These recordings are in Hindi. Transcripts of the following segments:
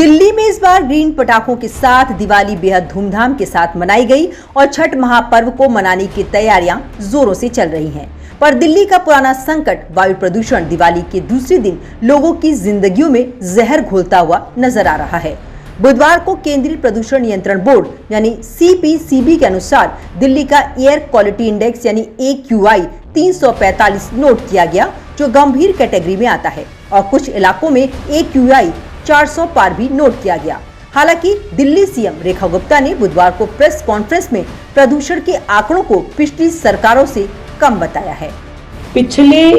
दिल्ली में इस बार ग्रीन पटाखों के साथ दिवाली बेहद धूमधाम के साथ मनाई गई और छठ महापर्व को मनाने की तैयारियां जोरों से चल रही हैं। पर दिल्ली का पुराना संकट वायु प्रदूषण दिवाली के दूसरे दिन लोगों की जिंदगियों में जहर घोलता हुआ नजर आ रहा है। बुधवार को केंद्रीय प्रदूषण नियंत्रण बोर्ड यानी CPCB के अनुसार दिल्ली का एयर क्वालिटी इंडेक्स यानी AQI 345 नोट किया गया, जो गंभीर कैटेगरी में आता है और कुछ इलाकों में AQI 400 पार भी नोट किया गया। हालांकि दिल्ली CM रेखा गुप्ता ने बुधवार को प्रेस कॉन्फ्रेंस में प्रदूषण के आंकड़ों को पिछली सरकारों से कम बताया है। पिछली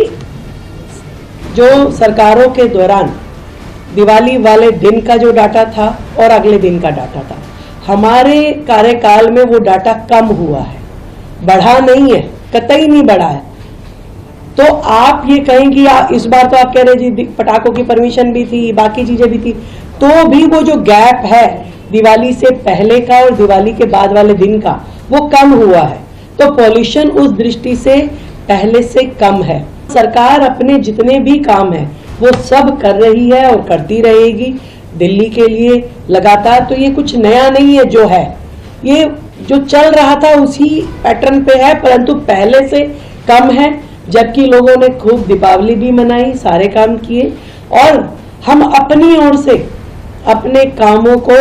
जो सरकारों के दौरान दिवाली वाले दिन का जो डाटा था और अगले दिन का डाटा था, हमारे कार्यकाल में वो डाटा कम हुआ है, बढ़ा नहीं है, कतई नहीं बढ़ा है। तो आप ये कहेंगे इस बार तो आप कह रहे जी पटाखों की परमिशन भी थी, बाकी चीजें भी थी, तो भी वो जो गैप है दिवाली से पहले का और दिवाली के बाद वाले दिन का, वो कम हुआ है। तो पॉल्यूशन उस दृष्टि से पहले से कम है। सरकार अपने जितने भी काम है वो सब कर रही है और करती रहेगी दिल्ली के लिए लगातार। तो ये कुछ नया नहीं है, जो है ये जो चल रहा था उसी पैटर्न पे है, परंतु पहले से कम है। जबकि लोगों ने खूब दीपावली भी मनाई, सारे काम किए और हम अपनी ओर से अपने कामों को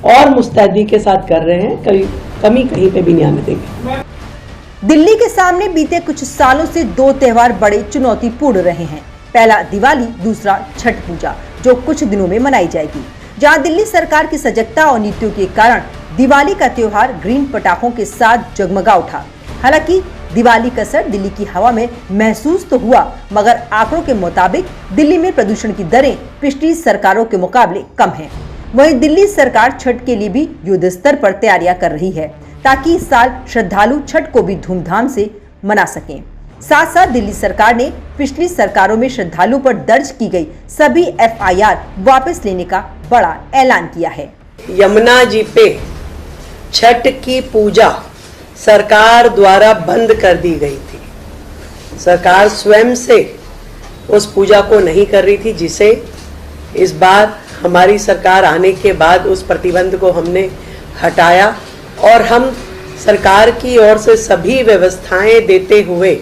और मुस्तैदी के साथ कर रहे हैं, कमी कहीं पे भी नहीं आने देंगे। दिल्ली के सामने बीते कुछ सालों से दो त्योहार बड़े चुनौतीपूर्ण रहे हैं। पहला दिवाली, दूसरा छठ पूजा, जो कुछ दिनों में मनाई जाएगी। जहां दिल्ली सरकार की सजगता और नीतियों के कारण दिवाली का त्योहार ग्रीन पटाखों के साथ जगमगा उठा। हालांकि दिवाली का असर दिल्ली की हवा में महसूस तो हुआ, मगर आंकड़ों के मुताबिक दिल्ली में प्रदूषण की दरें पिछली सरकारों के मुकाबले कम हैं। वहीं दिल्ली सरकार छठ के लिए भी युद्ध स्तर पर तैयारियां कर रही है, ताकि इस साल श्रद्धालु छठ को भी धूमधाम से मना सकें। साथ साथ दिल्ली सरकार ने पिछली सरकारों में श्रद्धालु पर दर्ज की गई सभी FIR वापस लेने का बड़ा ऐलान किया है। यमुना जी पे छठ की पूजा सरकार द्वारा बंद कर दी गई थी। सरकार स्वयं से उस पूजा को नहीं कर रही थी, जिसे इस बार हमारी सरकार आने के बाद उस प्रतिबंध को हमने हटाया और हम सरकार की ओर से सभी व्यवस्थाएं देते हुए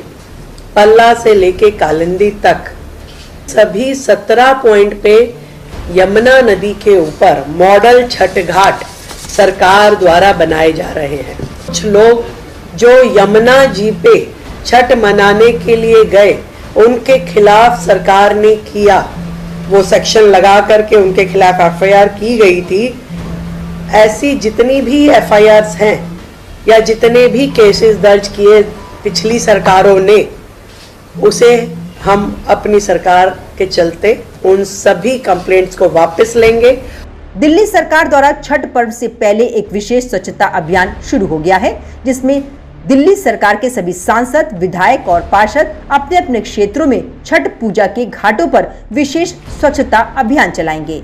पल्ला से लेके कालिंदी तक सभी 17 पॉइंट पे यमुना नदी के ऊपर मॉडल छठ घाट सरकार द्वारा बनाए जा रहे हैं। कुछ लोग जो यमुना जी पे छठ मनाने के लिए गए, उनके खिलाफ सरकार ने किया, वो सेक्शन लगा करके उनके खिलाफ FIR की गई थी। ऐसी जितनी भी FIRs हैं या जितने भी केसेस दर्ज किए पिछली सरकारों ने, उसे हम अपनी सरकार के चलते उन सभी कंप्लेंट्स को वापस लेंगे। दिल्ली सरकार द्वारा छठ पर्व से पहले एक विशेष स्वच्छता अभियान शुरू हो गया है, जिसमें दिल्ली सरकार के सभी सांसद, विधायक और पार्षद अपने अपने क्षेत्रों में छठ पूजा के घाटों पर विशेष स्वच्छता अभियान चलाएंगे।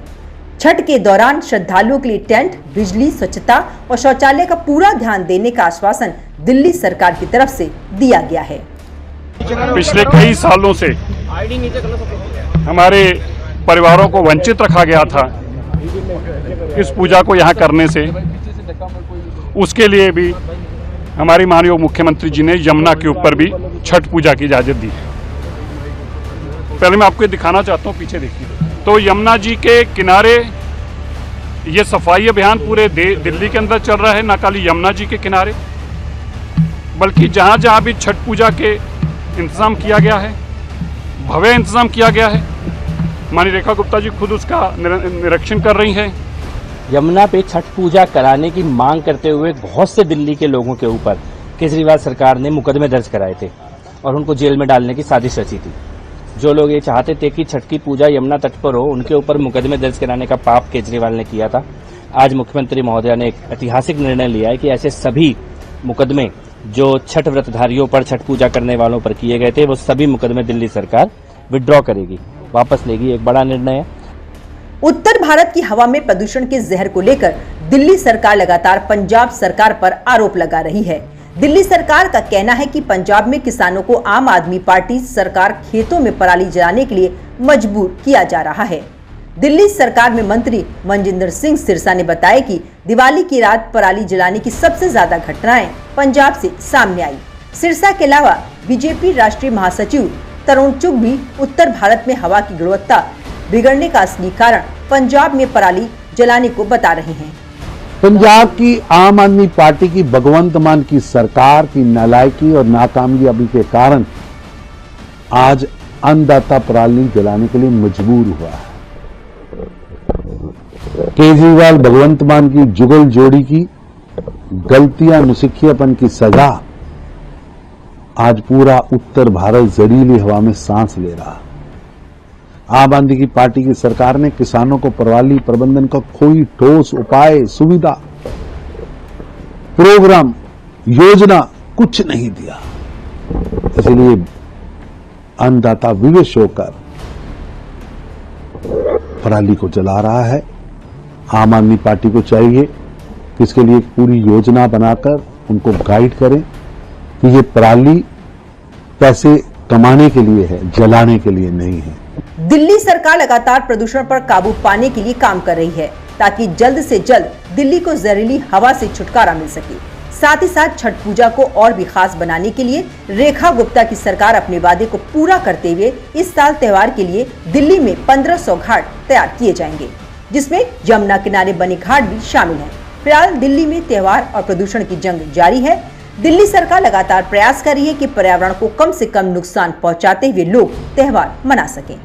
छठ के दौरान श्रद्धालुओं के लिए टेंट, बिजली, स्वच्छता और शौचालय का पूरा ध्यान देने का आश्वासन दिल्ली सरकार की तरफ से दिया गया है। पिछले कई सालों से हमारे परिवारों को वंचित रखा गया था इस पूजा को यहाँ करने से। उसके लिए भी हमारी माननीय मुख्यमंत्री जी ने यमुना के ऊपर भी छठ पूजा की इजाजत दी है। पहले मैं आपको दिखाना चाहता हूँ, पीछे देखिए। तो यमुना जी के किनारे ये सफाई अभियान पूरे दिल्ली के अंदर चल रहा है, न खाली यमुना जी के किनारे, बल्कि जहाँ जहाँ भी छठ पूजा के इंतजाम किया गया है, भव्य इंतजाम किया गया है। माननीय रेखा गुप्ता जी खुद उसका निरीक्षण कर रही हैं। यमुना पे छठ पूजा कराने की मांग करते हुए बहुत से दिल्ली के लोगों के ऊपर केजरीवाल सरकार ने मुकदमे दर्ज कराए थे और उनको जेल में डालने की साजिश रची थी। जो लोग ये चाहते थे कि छठ की पूजा यमुना तट पर हो, उनके ऊपर मुकदमे दर्ज कराने का पाप केजरीवाल ने किया था। आज मुख्यमंत्री महोदया ने एक ऐतिहासिक निर्णय लिया है कि ऐसे सभी मुकदमे जो छठ व्रतधारियों पर, छठ पूजा करने वालों पर किए गए थे, वो सभी मुकदमे दिल्ली सरकार विड्रॉ करेगी, वापस लेगी। एक बड़ा निर्णय है। उत्तर भारत की हवा में प्रदूषण के जहर को लेकर दिल्ली सरकार लगातार पंजाब सरकार पर आरोप लगा रही है। दिल्ली सरकार का कहना है कि पंजाब में किसानों को आम आदमी पार्टी सरकार खेतों में पराली जलाने के लिए मजबूर किया जा रहा है। दिल्ली सरकार में मंत्री मनजिंदर सिंह सिरसा ने बताया कि दिवाली की रात पराली जलाने की सबसे ज्यादा घटनाएं पंजाब से सामने आई। सिरसा के अलावा बीजेपी राष्ट्रीय महासचिव तरुण चुग भी उत्तर भारत में हवा की गुणवत्ता बिगड़ने का असली कारण पंजाब में पराली जलाने को बता रहे हैं। पंजाब की आम आदमी पार्टी की भगवंत मान की सरकार की नालायकी और नाकामयाबी के कारण आज अन्नदाता पराली जलाने के लिए मजबूर हुआ है। केजरीवाल भगवंत मान की जुगल जोड़ी की गलतियां नुसिखियापन की सजा आज पूरा उत्तर भारत जहरीली हवा में सांस ले रहा। आम आदमी की पार्टी की सरकार ने किसानों को पराली प्रबंधन का कोई ठोस उपाय, सुविधा, प्रोग्राम, योजना कुछ नहीं दिया। इसलिए अन्नदाता विवश होकर पराली को जला रहा है। आम आदमी पार्टी को चाहिए कि इसके लिए एक पूरी योजना बनाकर उनको गाइड करें कि ये पराली पैसे कमाने के लिए है, जलाने के लिए नहीं है। दिल्ली सरकार लगातार प्रदूषण पर काबू पाने के लिए काम कर रही है ताकि जल्द से जल्द दिल्ली को जहरीली हवा से छुटकारा मिल सके। साथ ही साथ छठ पूजा को और भी खास बनाने के लिए रेखा गुप्ता की सरकार अपने वादे को पूरा करते हुए इस साल त्योहार के लिए दिल्ली में 1500 घाट तैयार किए जाएंगे, जिसमें यमुना किनारे बने घाट भी शामिल हैं। फिलहाल दिल्ली में त्योहार और प्रदूषण की जंग जारी है। दिल्ली सरकार लगातार प्रयास कर रही है कि पर्यावरण को कम से कम नुकसान पहुंचाते हुए लोग त्योहार मना सकें।